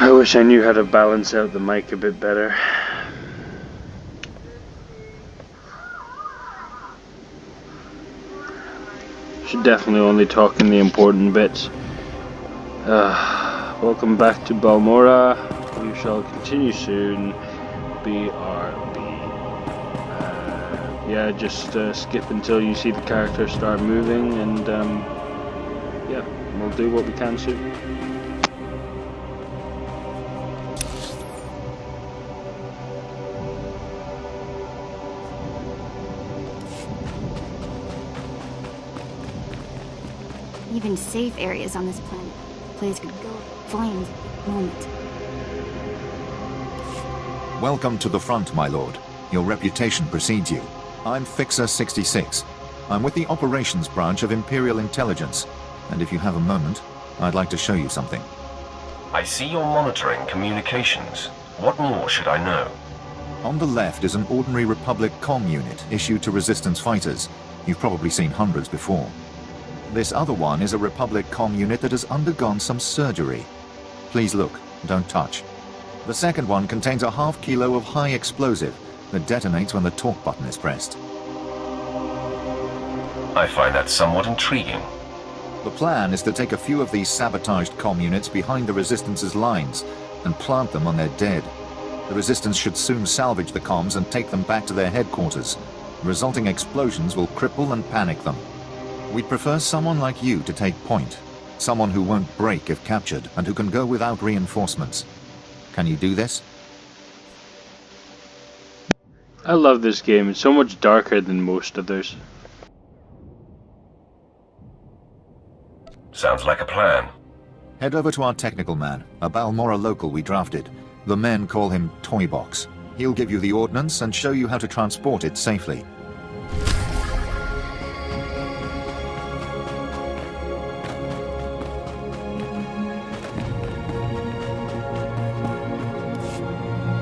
I wish I knew how to balance out the mic a bit better. Should definitely only talk in the important bits. Welcome back to Balmora. We shall continue soon. BRB. Yeah, just skip until you see the character start moving, and yeah, we'll do what we can soon. Even safe areas on this planet. Place could go flames at any moment. Welcome to the front, my lord. Your reputation precedes you. I'm Fixer 66. I'm with the operations branch of Imperial Intelligence, and if you have a moment, I'd like to show you something. I see you're monitoring communications. What more should I know? On the left is an ordinary Republic comm unit issued to Resistance fighters. You've probably seen hundreds before. This other one is a Republic comm unit that has undergone some surgery. Please look, don't touch. The second one contains a half kilo of high explosive that detonates when the talk button is pressed. I find that somewhat intriguing. The plan is to take a few of these sabotaged comm units behind the Resistance's lines and plant them on their dead. The Resistance should soon salvage the comms and take them back to their headquarters. The resulting explosions will cripple and panic them. We'd prefer someone like you to take point. Someone who won't break if captured and who can go without reinforcements. Can you do this? I love this game. It's so much darker than most others. Sounds like a plan. Head over to our technical man, a Balmora local we drafted. The men call him Toybox. He'll give you the ordnance and show you how to transport it safely.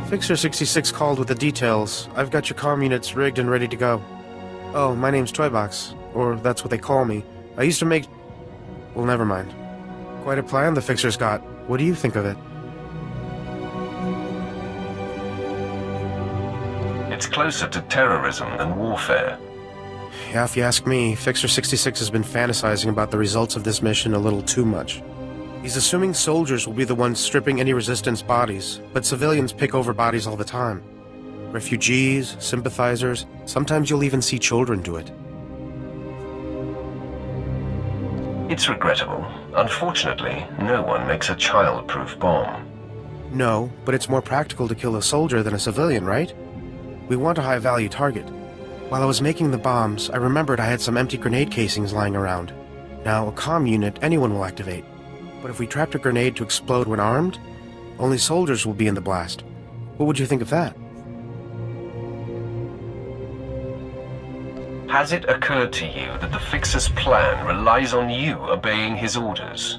Fixer 66 called with the details. I've got your comm units rigged and ready to go. Oh, my name's Toybox, or that's what they call me. I used to make... well, never mind. Quite a plan the Fixer's got. What do you think of it? It's closer to terrorism than warfare. Yeah, if you ask me, Fixer 66 has been fantasizing about the results of this mission a little too much. He's assuming soldiers will be the ones stripping any Resistance bodies, but civilians pick over bodies all the time. Refugees, sympathizers, sometimes you'll even see children do it. It's regrettable. Unfortunately, no one makes a child-proof bomb. No, but it's more practical to kill a soldier than a civilian, right? We want a high-value target. While I was making the bombs, I remembered I had some empty grenade casings lying around. Now, a comm unit anyone will activate. But if we trapped a grenade to explode when armed, only soldiers will be in the blast. What would you think of that? Has it occurred to you that the Fixer's plan relies on you obeying his orders?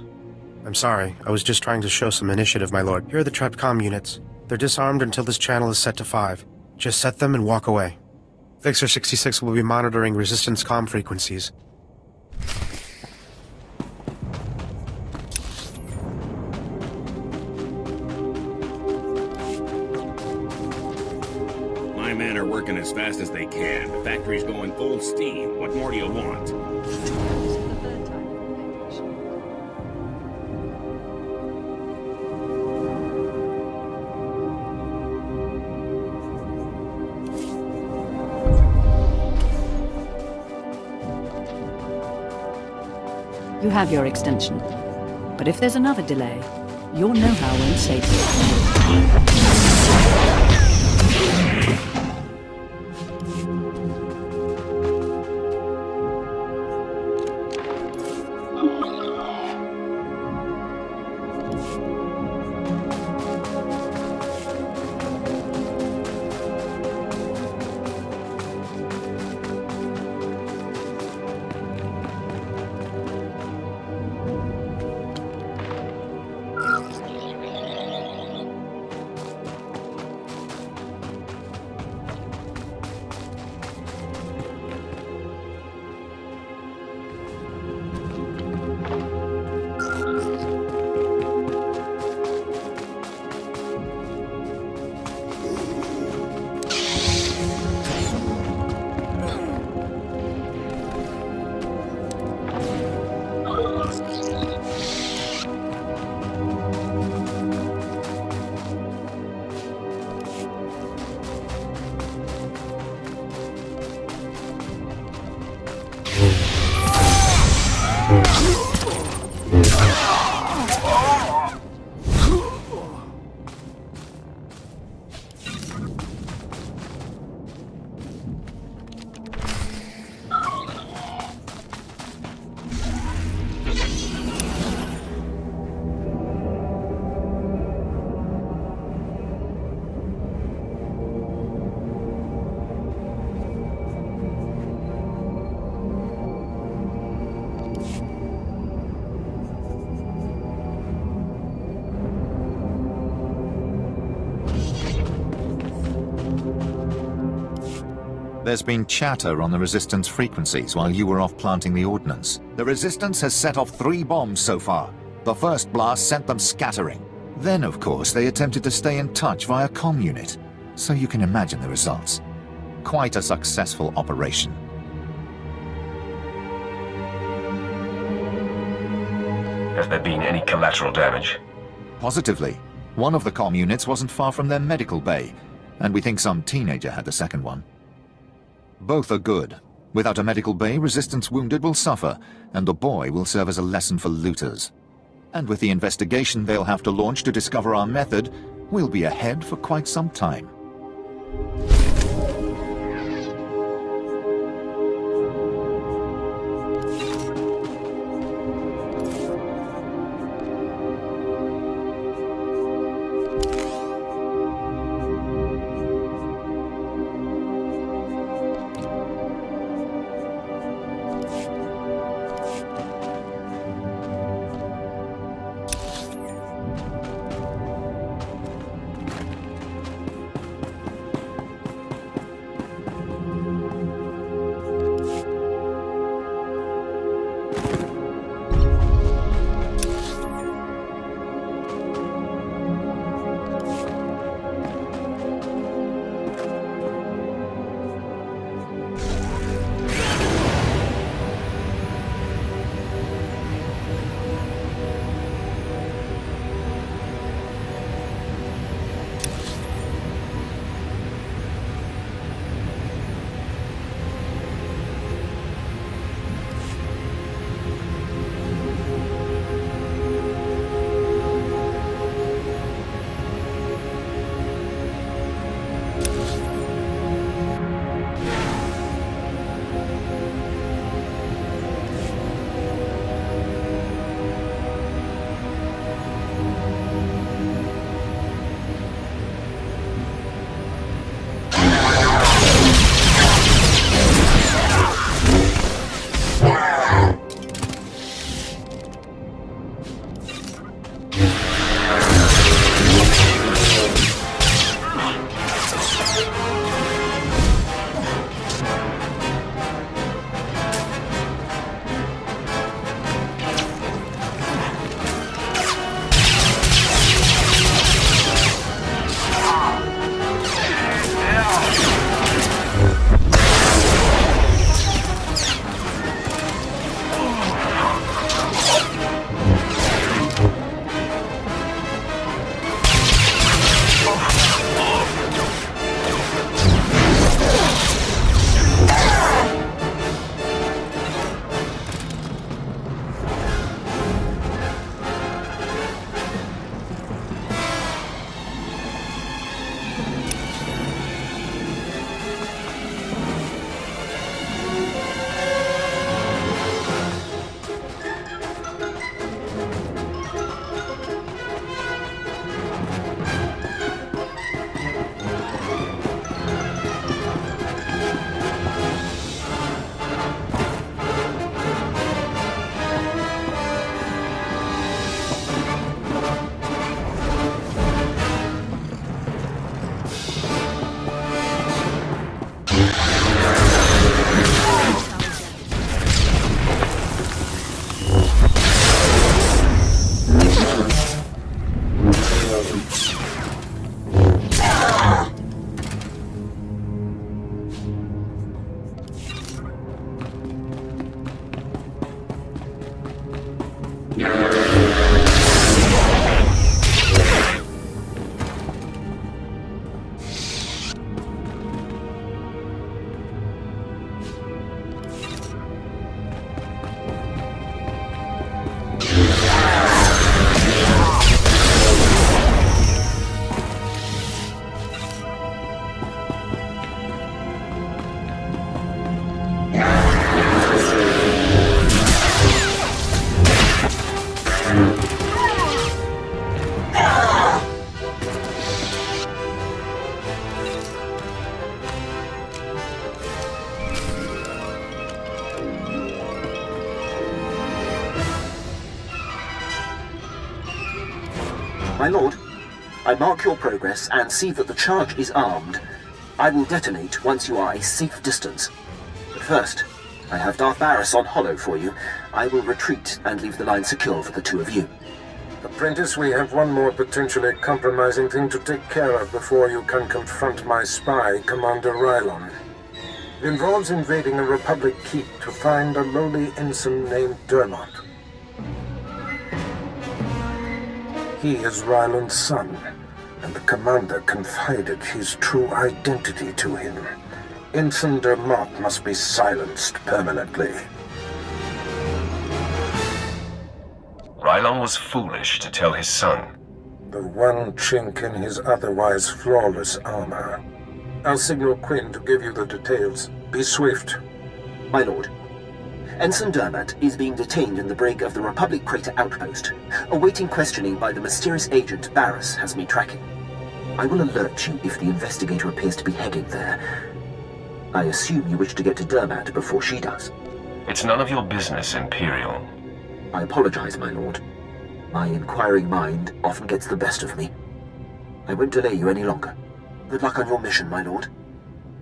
I'm sorry, I was just trying to show some initiative, my lord. Here are the trapped comm units. They're disarmed until this channel is set to 5. Just set them and walk away. Fixer 66 will be monitoring Resistance comm frequencies. My men are working as fast as they can. The factory's going full steam. What more do you want? You have your extension. But if there's another delay, your know-how won't save you. There's been chatter on the Resistance frequencies while you were off planting the ordnance. The Resistance has set off 3 bombs so far. The first blast sent them scattering. Then, of course, they attempted to stay in touch via comm unit. So you can imagine the results. Quite a successful operation. Has there been any collateral damage? Positively. One of the comm units wasn't far from their medical bay, and we think some teenager had the second one. Both are good. Without a medical bay, Resistance wounded will suffer, and the boy will serve as a lesson for looters. And with the investigation they'll have to launch to discover our method, we'll be ahead for quite some time. My lord, I mark your progress and see that the charge is armed. I will detonate once you are a safe distance. But first, I have Darth Barris on hollow for you. I will retreat and leave the line secure for the two of you. Apprentice, we have one more potentially compromising thing to take care of before you can confront my spy, Commander Rylon. It involves invading a Republic keep to find a lowly ensign named Dermot. He is Rylon's son, and the Commander confided his true identity to him. Ensign Dermot must be silenced permanently. Rylon was foolish to tell his son. The one chink in his otherwise flawless armor. I'll signal Quinn to give you the details. Be swift. My lord, Ensign Dermot is being detained in the brig of the Republic Crater Outpost, awaiting questioning by the mysterious agent Barris has me tracking. I will alert you if the investigator appears to be heading there. I assume you wish to get to Dermot before she does. It's none of your business, Imperial. I apologize, my lord. My inquiring mind often gets the best of me. I won't delay you any longer. Good luck on your mission, my lord.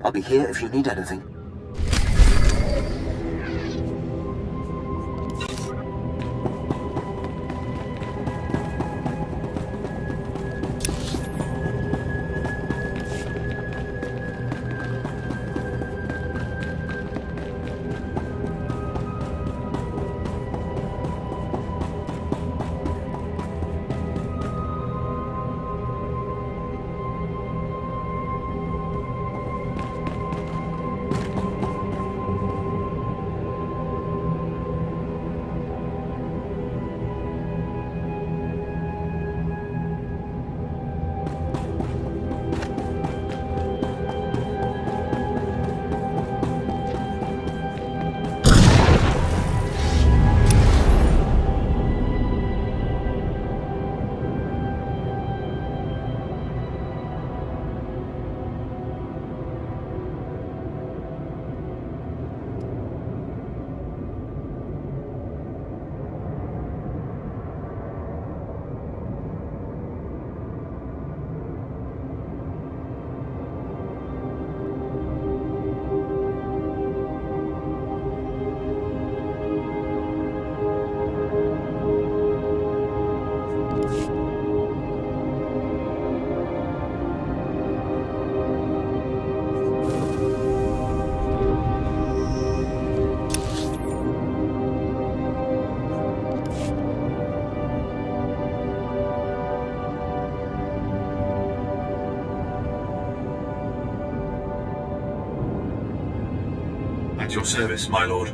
I'll be here if you need anything. At your service, my lord.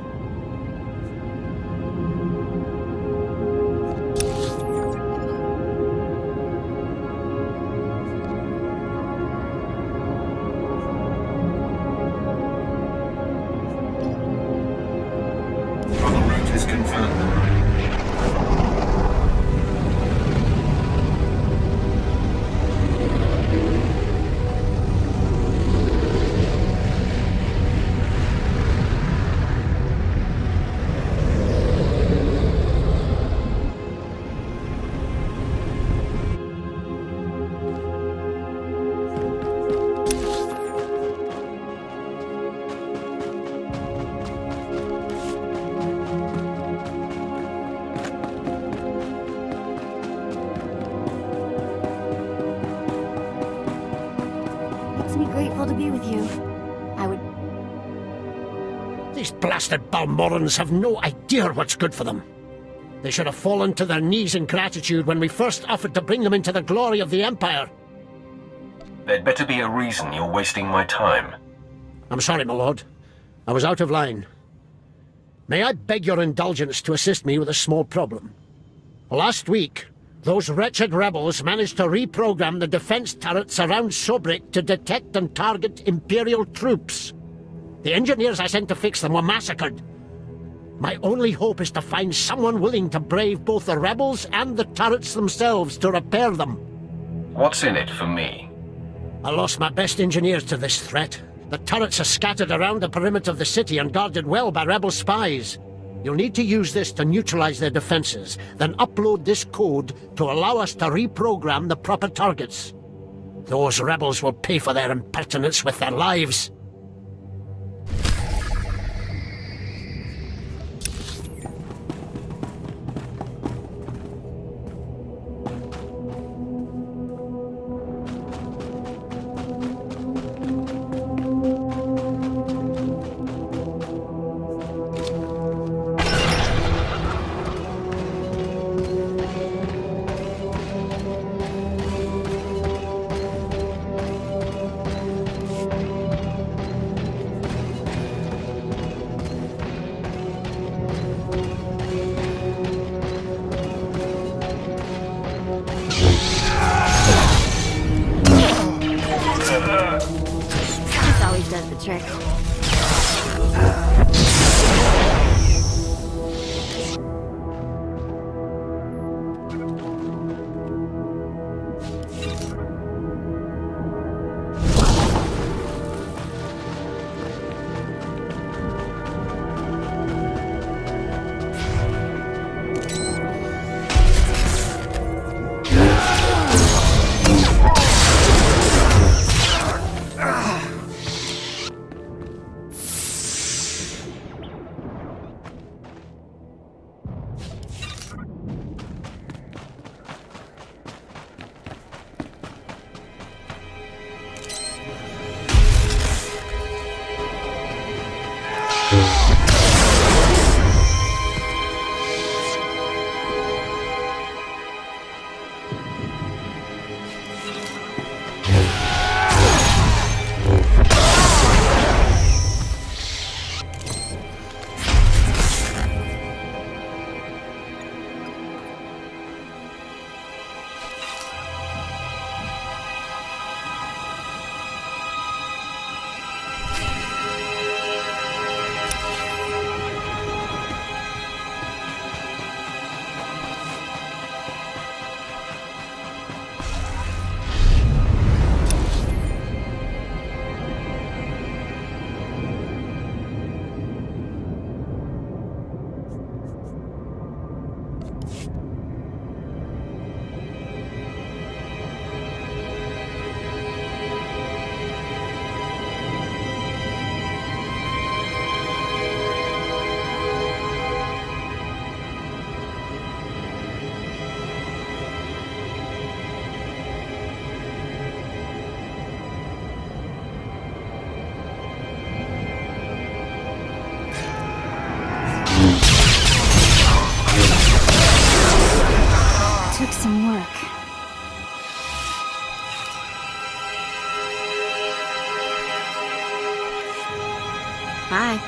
Travel route is confirmed. Makes me grateful to be with you. I would... These blasted Balmorans have no idea what's good for them. They should have fallen to their knees in gratitude when we first offered to bring them into the glory of the Empire. There'd better be a reason you're wasting my time. I'm sorry, my lord. I was out of line. May I beg your indulgence to assist me with a small problem? Last week, those wretched rebels managed to reprogram the defense turrets around Sobrik to detect and target Imperial troops. The engineers I sent to fix them were massacred. My only hope is to find someone willing to brave both the rebels and the turrets themselves to repair them. What's in it for me? I lost my best engineers to this threat. The turrets are scattered around the perimeter of the city and guarded well by rebel spies. You'll need to use this to neutralize their defenses, then upload this code to allow us to reprogram the proper targets. Those rebels will pay for their impertinence with their lives. This always does the trick. Took some work. Bye.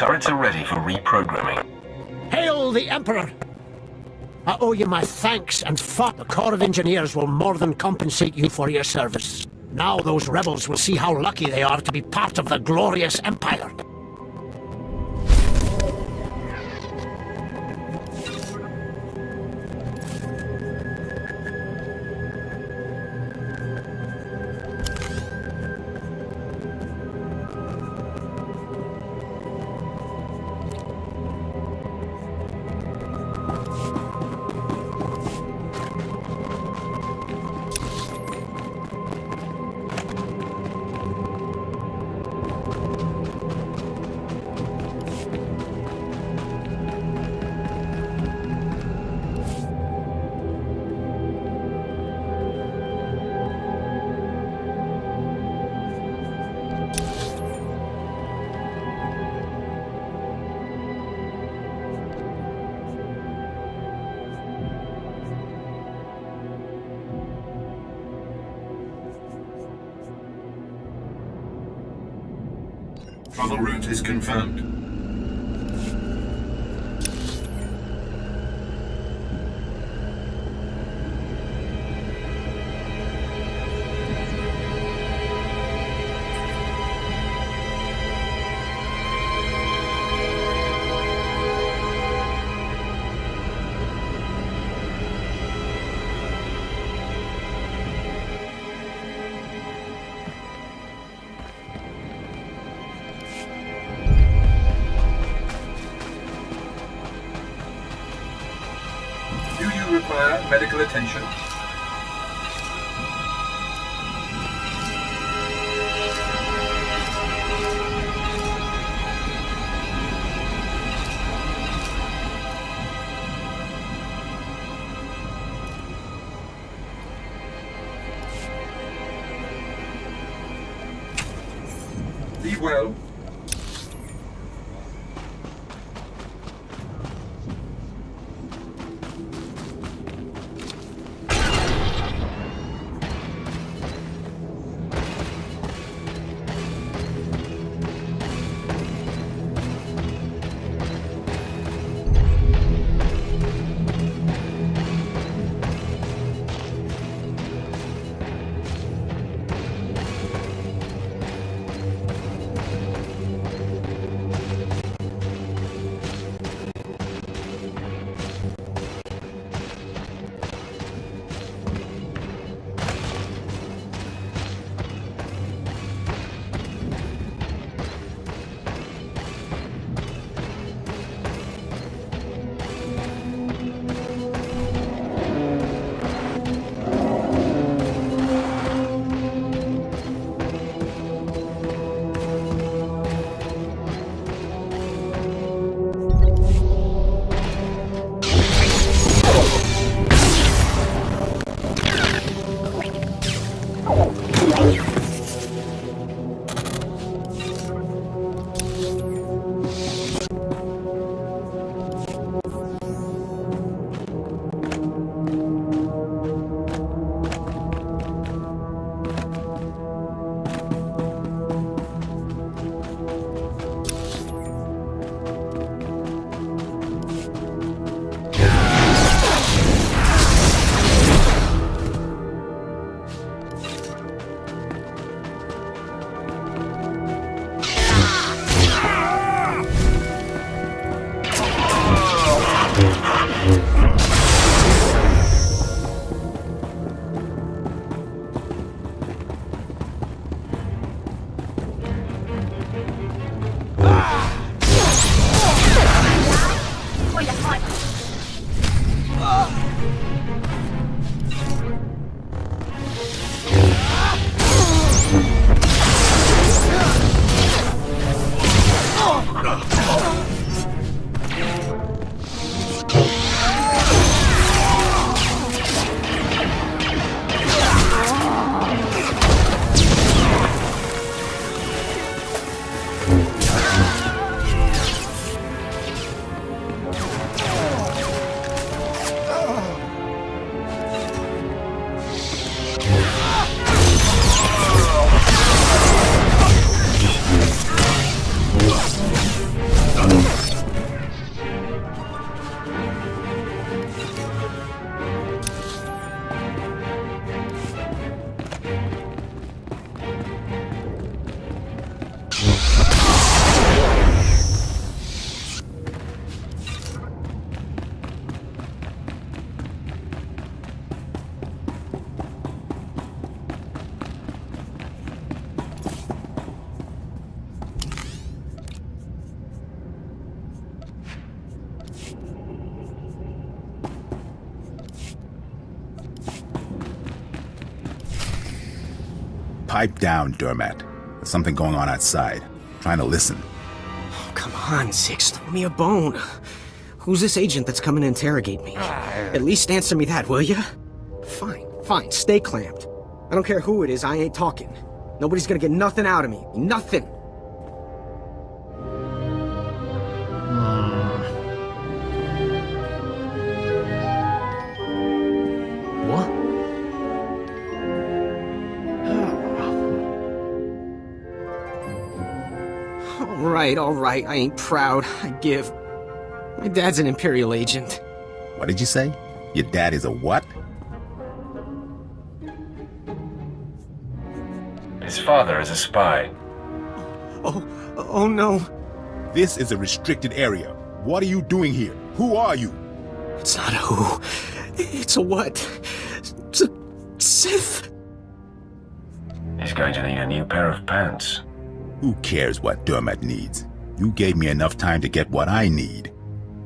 Turrets are ready for reprogramming. Hail the Emperor! I owe you my thanks, and the Corps of Engineers will more than compensate you for your service. Now those rebels will see how lucky they are to be part of the glorious Empire. Travel route is confirmed. Do you require medical attention? Be well. Pipe down, Dermat. There's something going on outside. I'm trying to listen. Oh, come on, Six. Throw me a bone. Who's this agent that's coming to interrogate me? At least answer me that, will ya? Fine. Stay clamped. I don't care who it is, I ain't talking. Nobody's gonna get nothing out of me. Nothing. What? All right. I ain't proud. I give. My dad's an Imperial agent. What did you say? Your dad is a what? His father is a spy. Oh no. This is a restricted area. What are you doing here? Who are you? It's not a who. It's a what. It's a Sith. He's going to need a new pair of pants. Who cares what Dermat needs? You gave me enough time to get what I need.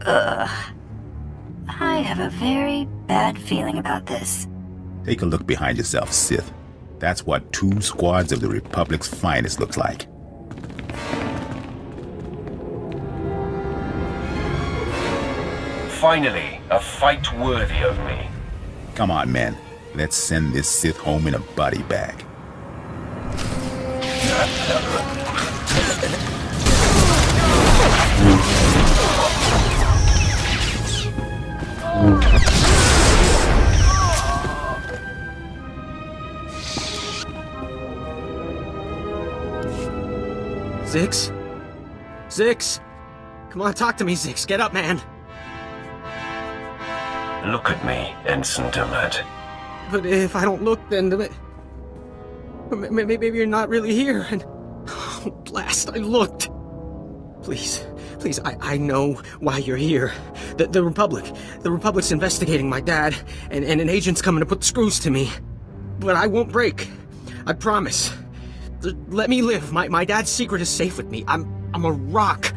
I have a very bad feeling about this. Take a look behind yourself, Sith. That's what 2 squads of the Republic's finest looks like. Finally, a fight worthy of me. Come on, man. Let's send this Sith home in a body bag. Zix? Come on, talk to me, Zix. Get up, man. Look at me, Ensign Dermat. But if I don't look, then maybe you're not really here, and... Oh, blast, I looked. Please, I know why you're here. The Republic's investigating my dad, and an agent's coming to put the screws to me. But I won't break. I promise. Let me live. My dad's secret is safe with me. I'm a rock.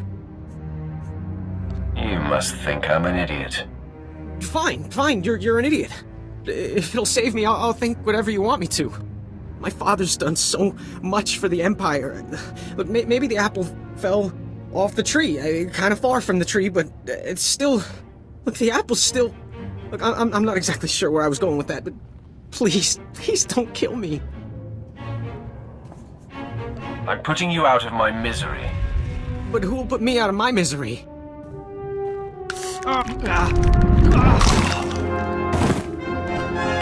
You must think I'm an idiot. Fine, you're an idiot. If it'll save me, I'll think whatever you want me to. My father's done so much for the Empire. Look, maybe the apple fell off the tree. Kind of far from the tree, but it's still... Look, the apple's still... Look, I'm not exactly sure where I was going with that, but please don't kill me. I'm putting you out of my misery. But who will put me out of my misery?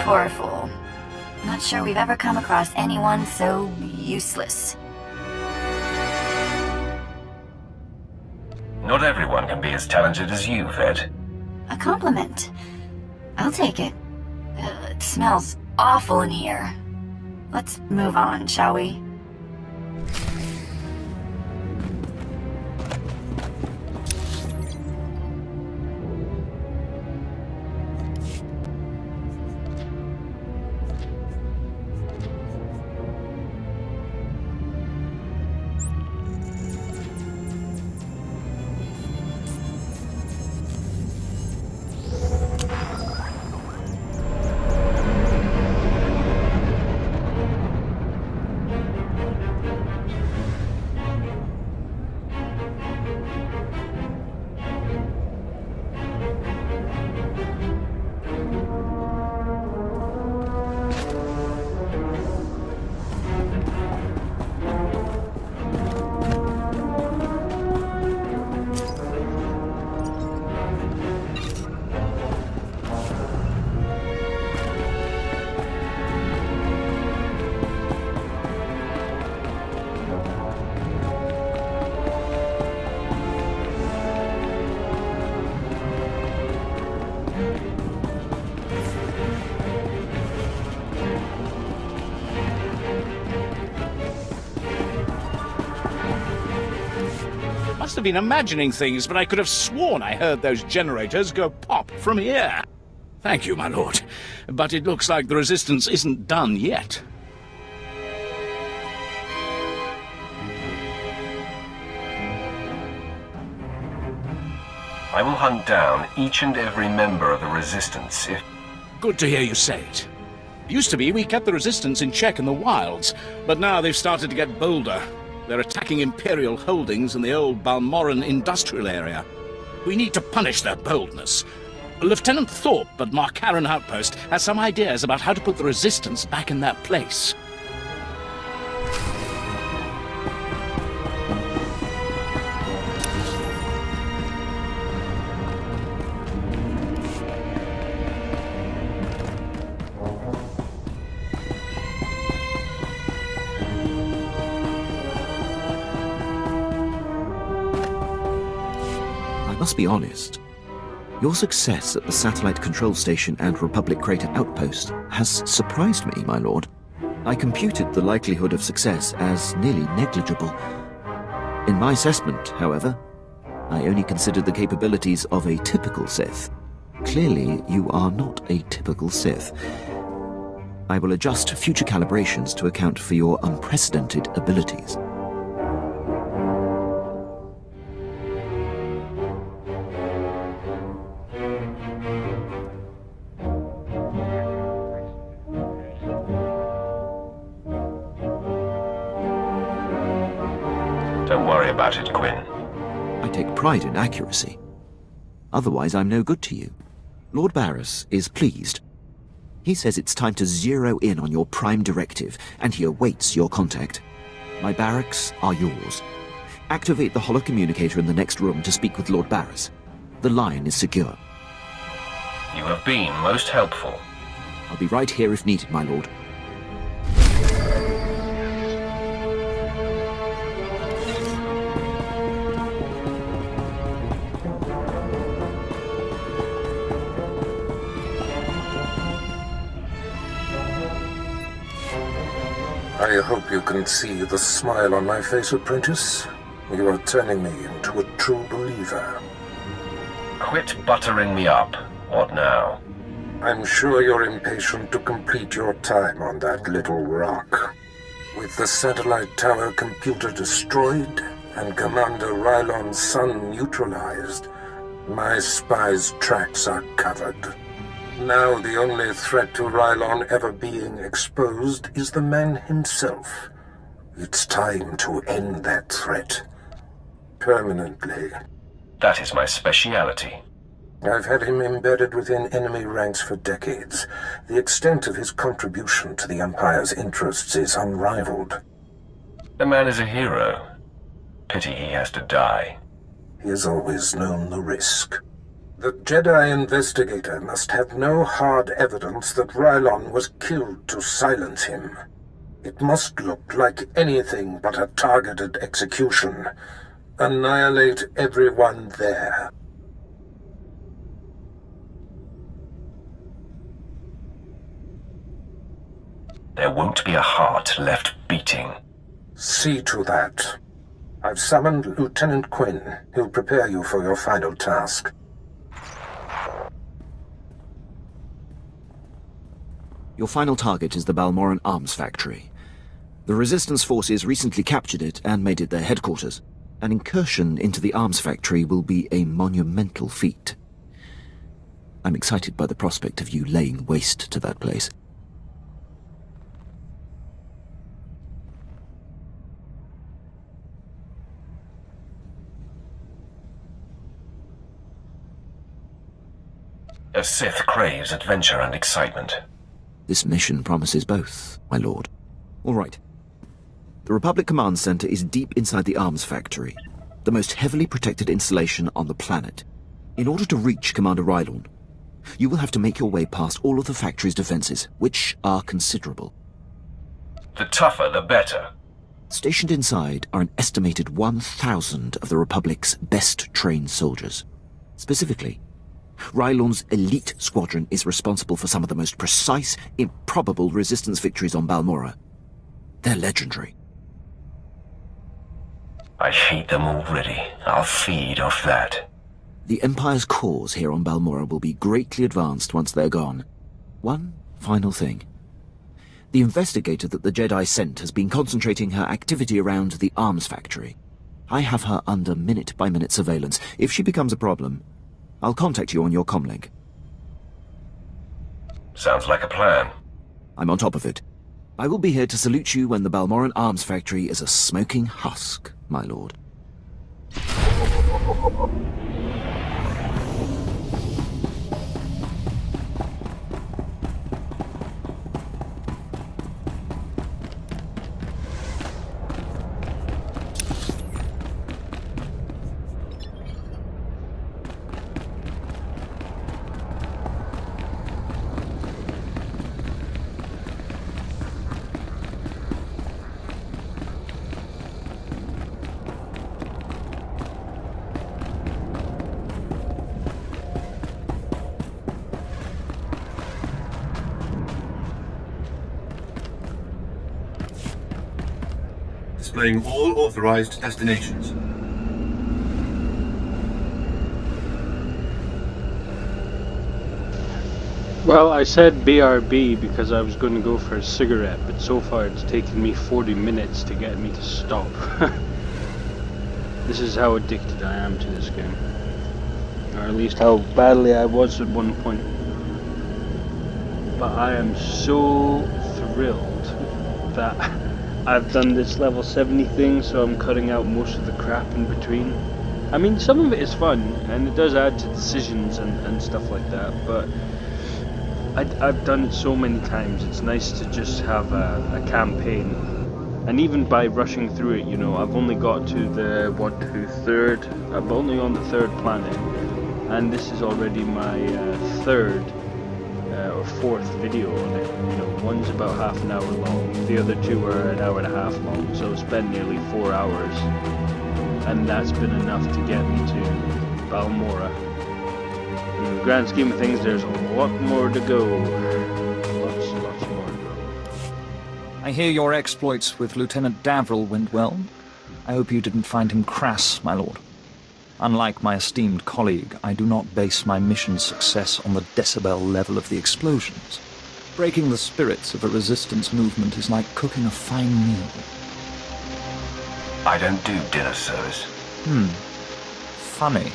Poor fool. Not sure we've ever come across anyone so useless. Not everyone can be as talented as you, Ved. A compliment. I'll take it. It smells awful in here. Let's move on, shall we? Must have been imagining things, but I could have sworn I heard those generators go pop from here. Thank you, my lord. But it looks like the resistance isn't done yet. I will hunt down each and every member of the resistance if... Good to hear you say it. Used to be we kept the Resistance in check in the wilds, but now they've started to get bolder. They're attacking Imperial holdings in the old Balmoran industrial area. We need to punish their boldness. Lieutenant Thorpe at Marcaran Outpost has some ideas about how to put the Resistance back in their place. I must be honest. Your success at the Satellite Control Station and Republic Crater Outpost has surprised me, my lord. I computed the likelihood of success as nearly negligible. In my assessment, however, I only considered the capabilities of a typical Sith. Clearly, you are not a typical Sith. I will adjust future calibrations to account for your unprecedented abilities. Don't worry about it, Quinn. I take pride in accuracy. Otherwise, I'm no good to you. Lord Barris is pleased. He says it's time to zero in on your prime directive, and he awaits your contact. My barracks are yours. Activate the holocommunicator in the next room to speak with Lord Barris. The line is secure. You have been most helpful. I'll be right here if needed, my lord. I hope you can see the smile on my face, apprentice. You are turning me into a true believer. Quit buttering me up. What now? I'm sure you're impatient to complete your time on that little rock. With the satellite tower computer destroyed and Commander Rylon's son neutralized, my spy's tracks are covered. Now the only threat to Rylon ever being exposed is the man himself. It's time to end that threat. Permanently. That is my speciality. I've had him embedded within enemy ranks for decades. The extent of his contribution to the Empire's interests is unrivaled. The man is a hero. Pity he has to die. He has always known the risk. The Jedi investigator must have no hard evidence that Rylon was killed to silence him. It must look like anything but a targeted execution. Annihilate everyone there. There won't be a heart left beating. See to that. I've summoned Lieutenant Quinn. He'll prepare you for your final task. Your final target is the Balmoran Arms Factory. The Resistance forces recently captured it and made it their headquarters. An incursion into the arms factory will be a monumental feat. I'm excited by the prospect of you laying waste to that place. A Sith craves adventure and excitement. This mission promises both, my lord. All right. The Republic Command Center is deep inside the arms factory, the most heavily protected installation on the planet. In order to reach Commander Rylon, you will have to make your way past all of the factory's defenses, which are considerable. The tougher, the better. Stationed inside are an estimated 1,000 of the Republic's best-trained soldiers. Specifically, Rylon's elite squadron is responsible for some of the most precise, improbable resistance victories on Balmorra. They're legendary. I hate them already. I'll feed off that. The Empire's cause here on Balmorra will be greatly advanced once they're gone. One final thing. The investigator that the Jedi sent has been concentrating her activity around the arms factory. I have her under minute-by-minute surveillance. If she becomes a problem, I'll contact you on your comlink. Sounds like a plan. I'm on top of it. I will be here to salute you when the Balmoran Arms Factory is a smoking husk, my lord. Displaying all authorized destinations. Well, I said BRB because I was going to go for a cigarette, but so far it's taken me 40 minutes to get me to stop. This is how addicted I am to this game. Or at least how badly I was at one point. But I am so thrilled that I've done this level 70 thing, so I'm cutting out most of the crap in between. I mean, some of it is fun, and it does add to decisions and stuff like that, but I've done it so many times. It's nice to just have a campaign. And even by rushing through it, you know, I've only got to the, third, I'm only on the third planet, and this is already my third or fourth video on it. You know, one's about half an hour long, the other two are an hour and a half long, so it's been nearly 4 hours, and that's been enough to get me to Balmora. In the grand scheme of things, there's a lot more to go. Lots more to go. I hear your exploits with Lieutenant Davril went well. I hope you didn't find him crass, my lord. Unlike my esteemed colleague, I do not base my mission's success on the decibel level of the explosions. Breaking the spirits of a resistance movement is like cooking a fine meal. I don't do dinner service. Funny.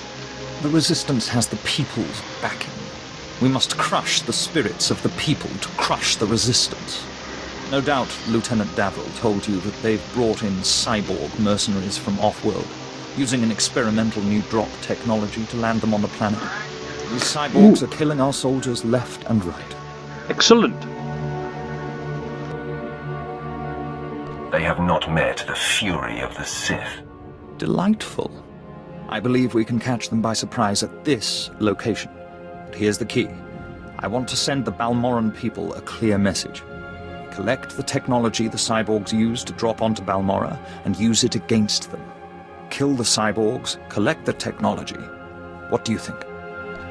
The resistance has the people's backing. We must crush the spirits of the people to crush the resistance. No doubt Lieutenant Davril told you that they've brought in cyborg mercenaries from off-world, using an experimental new drop technology to land them on the planet. These cyborgs are killing our soldiers left and right. Excellent. They have not met the fury of the Sith. Delightful. I believe we can catch them by surprise at this location. But here's the key. I want to send the Balmoran people a clear message. Collect the technology the cyborgs use to drop onto Balmora and use it against them. Kill the cyborgs, collect the technology. What do you think?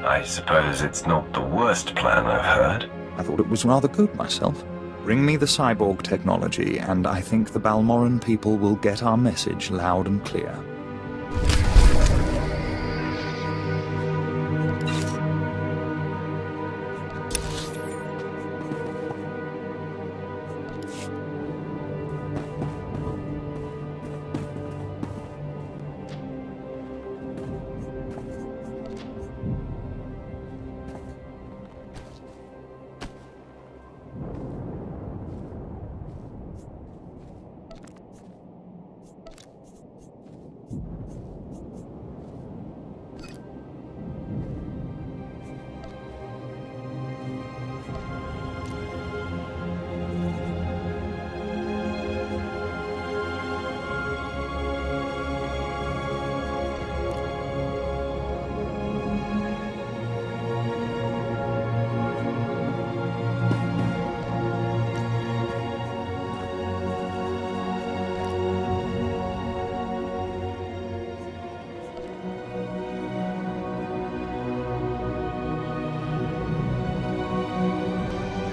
I suppose it's not the worst plan I've heard. I thought it was rather good myself. Bring me the cyborg technology, and I think the Balmoran people will get our message loud and clear.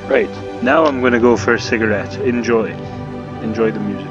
Right, now I'm going to go for a cigarette. Enjoy. Enjoy the music.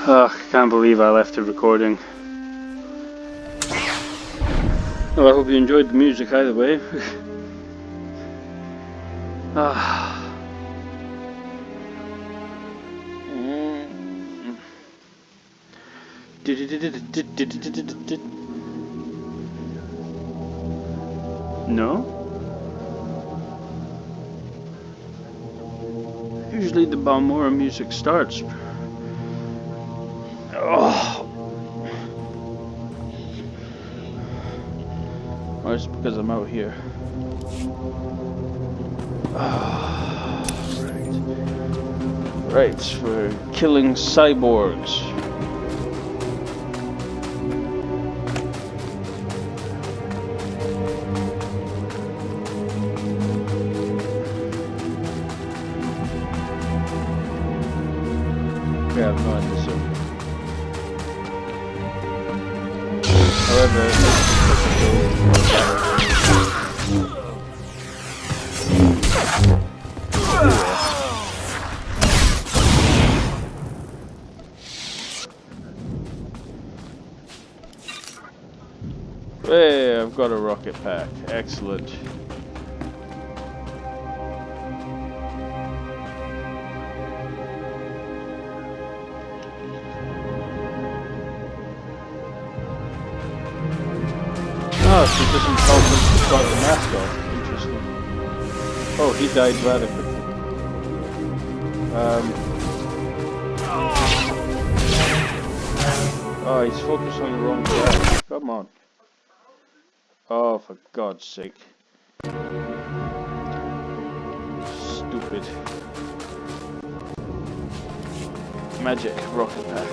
I can't believe I left the recording. Well, I hope you enjoyed the music either way. No? Usually the Balmora music starts. Oh. Or it's because I'm out here. Right, we're killing cyborgs. Yeah, I've no idea. So. However, hey, I've got a rocket pack. Excellent. Oh, so it doesn't help us to start the mask off. Interesting. Oh, he died rather quickly. Oh, he's focused on the wrong guy. Come on. Oh, for God's sake. Stupid. Magic rocket pack.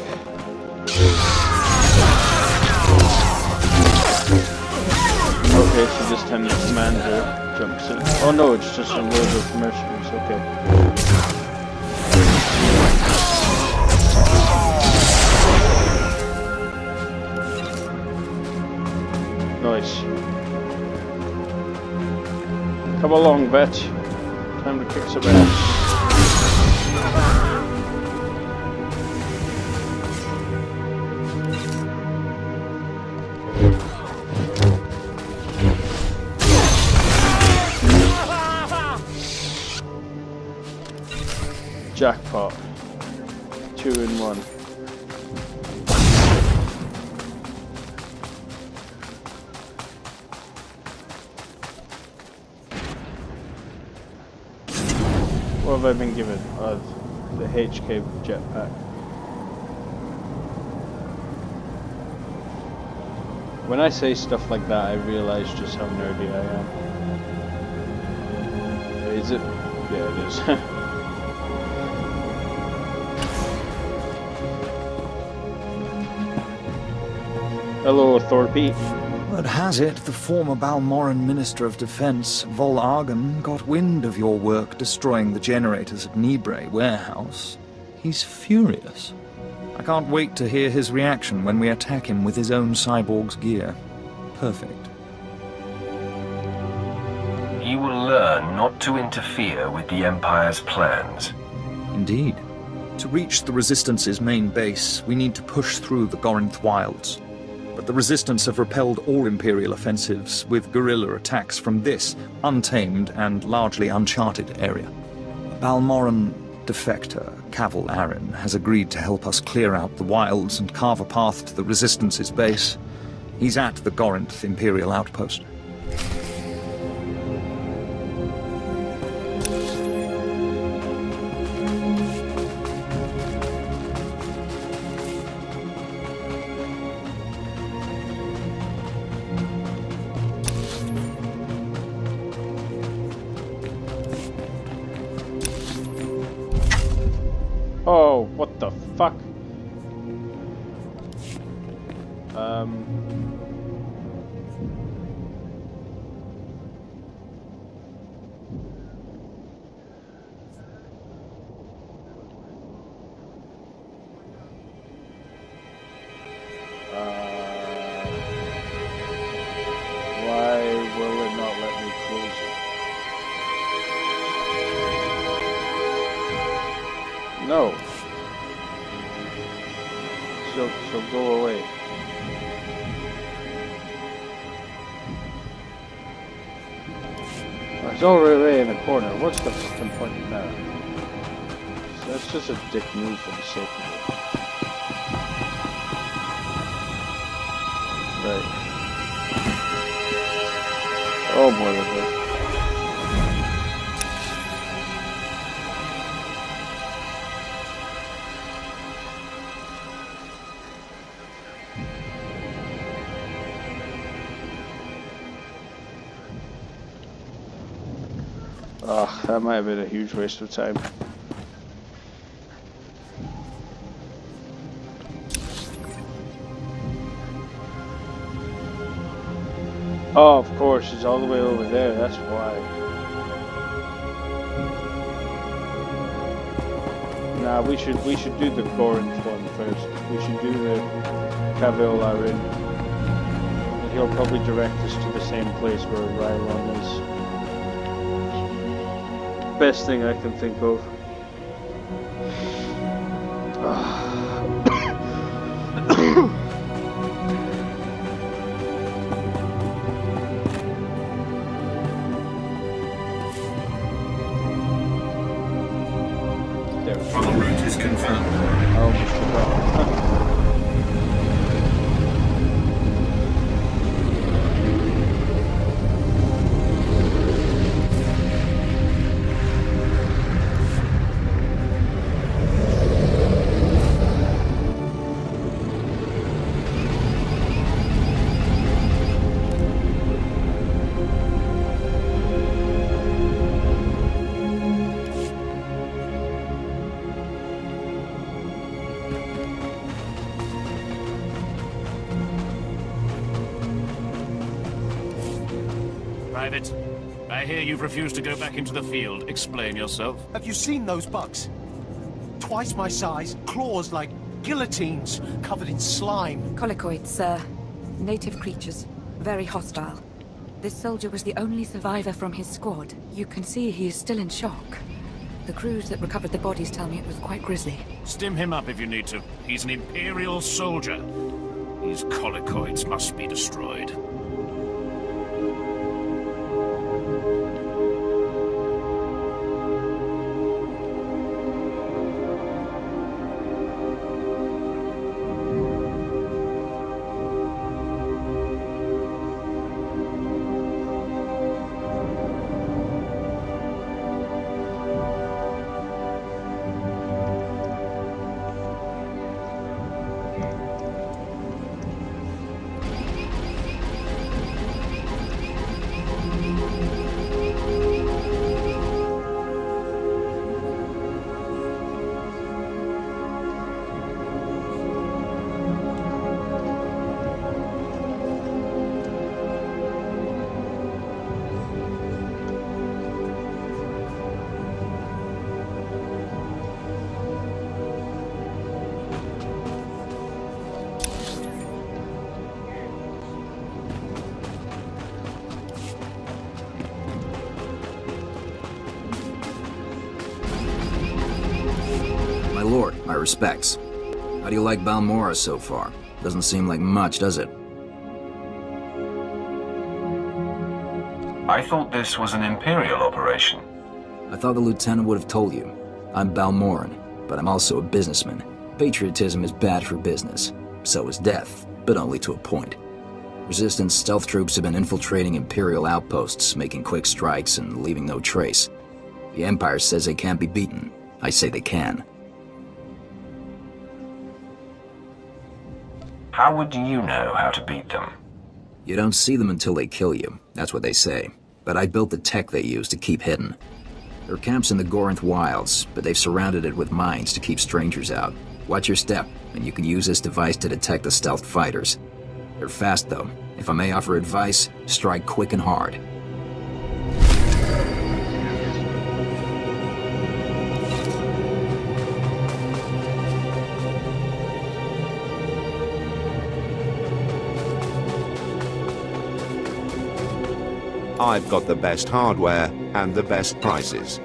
Okay, so this time the commander jumps in. Oh no, it's just a load of mercenaries, okay. Nice. Come along, vet. Time to kick some ass. Jackpot. 2 in 1. What have I been given? The HK jetpack. When I say stuff like that, I realize just how nerdy I am. Is it? Yeah, it is. Hello, Thorpe. Word has it, the former Balmoran Minister of Defense, Vol Argon, got wind of your work destroying the generators at Nibre warehouse. He's furious. I can't wait to hear his reaction when we attack him with his own cyborg's gear. Perfect. He will learn not to interfere with the Empire's plans. Indeed. To reach the Resistance's main base, we need to push through the Gorinth wilds. But the Resistance have repelled all Imperial offensives with guerrilla attacks from this untamed and largely uncharted area. Balmoran defector, Cavil Aaron, has agreed to help us clear out the wilds and carve a path to the Resistance's base. He's at the Gorinth Imperial outpost. Oh, what the fuck? Why will it not let me close it? No. she'll go away. It's all way in the corner. What's the fucking point in that? So that's just a dick move for the sake of it. Right. Oh boy, boy. Oh, that might have been a huge waste of time. Oh, of course, it's all the way over there, that's why. Nah, we should do the Corinth one first. We should do the Cavil-Larin. And he'll probably direct us to the same place where Rylon is. Best thing I can think of. Travel route is confirmed. Oh, Mr. God. Private, I hear you've refused to go back into the field. Explain yourself. Have you seen those bugs? Twice my size, claws like guillotines, covered in slime. Colicoids, sir. Native creatures. Very hostile. This soldier was the only survivor from his squad. You can see he is still in shock. The crews that recovered the bodies tell me it was quite grisly. Stim him up if you need to. He's an Imperial soldier. These colicoids must be destroyed. My lord, my respects. How do you like Balmora so far? Doesn't seem like much, does it? I thought this was an Imperial operation. I thought the lieutenant would have told you. I'm Balmoran, but I'm also a businessman. Patriotism is bad for business. So is death, but only to a point. Resistance stealth troops have been infiltrating Imperial outposts, making quick strikes and leaving no trace. The Empire says they can't be beaten. I say they can. How would you know how to beat them? You don't see them until they kill you. That's what they say. But I built the tech they use to keep hidden. There are camps in the Gorinth wilds, but they've surrounded it with mines to keep strangers out. Watch your step, and you can use this device to detect the stealth fighters. They're fast, though. If I may offer advice, strike quick and hard. I've got the best hardware and the best prices.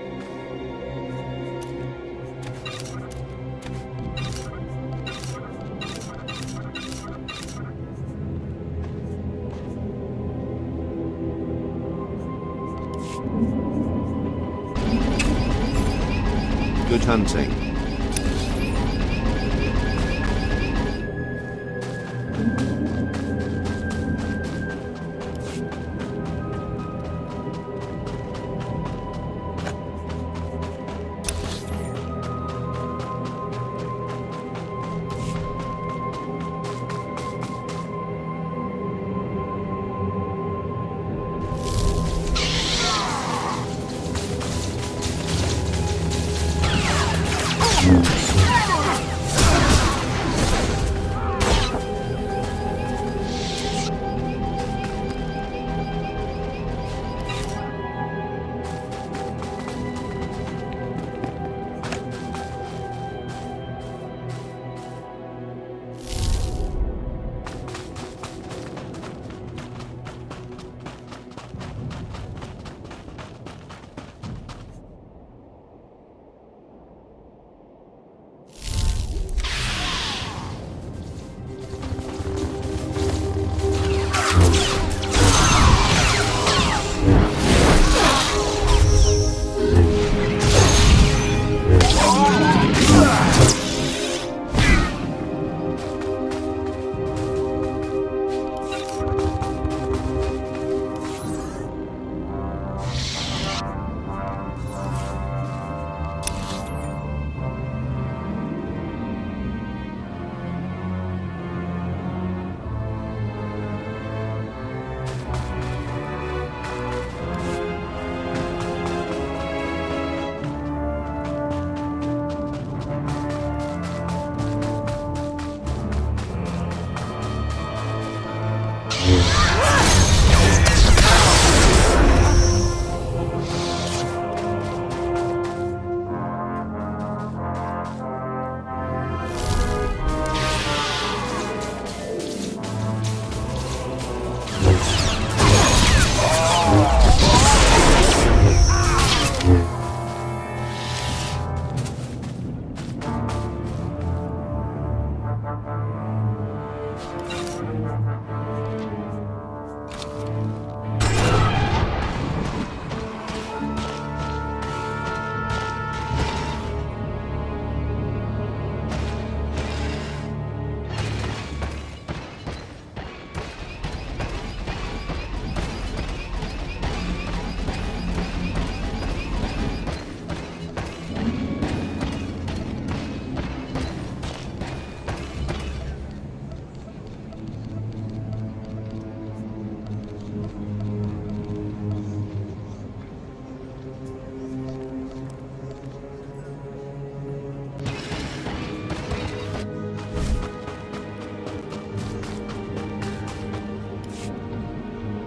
Good hunting.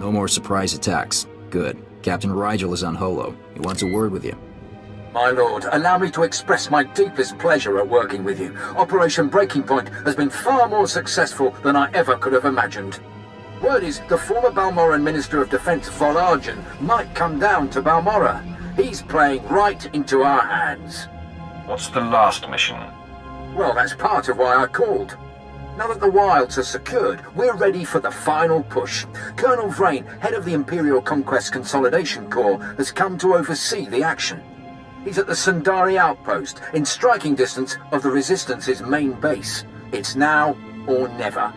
No more surprise attacks. Good. Captain Rigel is on Holo. He wants a word with you. My lord, allow me to express my deepest pleasure at working with you. Operation Breaking Point has been far more successful than I ever could have imagined. Word is the former Balmoran Minister of Defense Volargen might come down to Balmora. He's playing right into our hands. What's the last mission? Well, that's part of why I called. Now that the wilds are secured, we're ready for the final push. Colonel Vrain, head of the Imperial Conquest Consolidation Corps, has come to oversee the action. He's at the Sundari outpost, in striking distance of the Resistance's main base. It's now or never.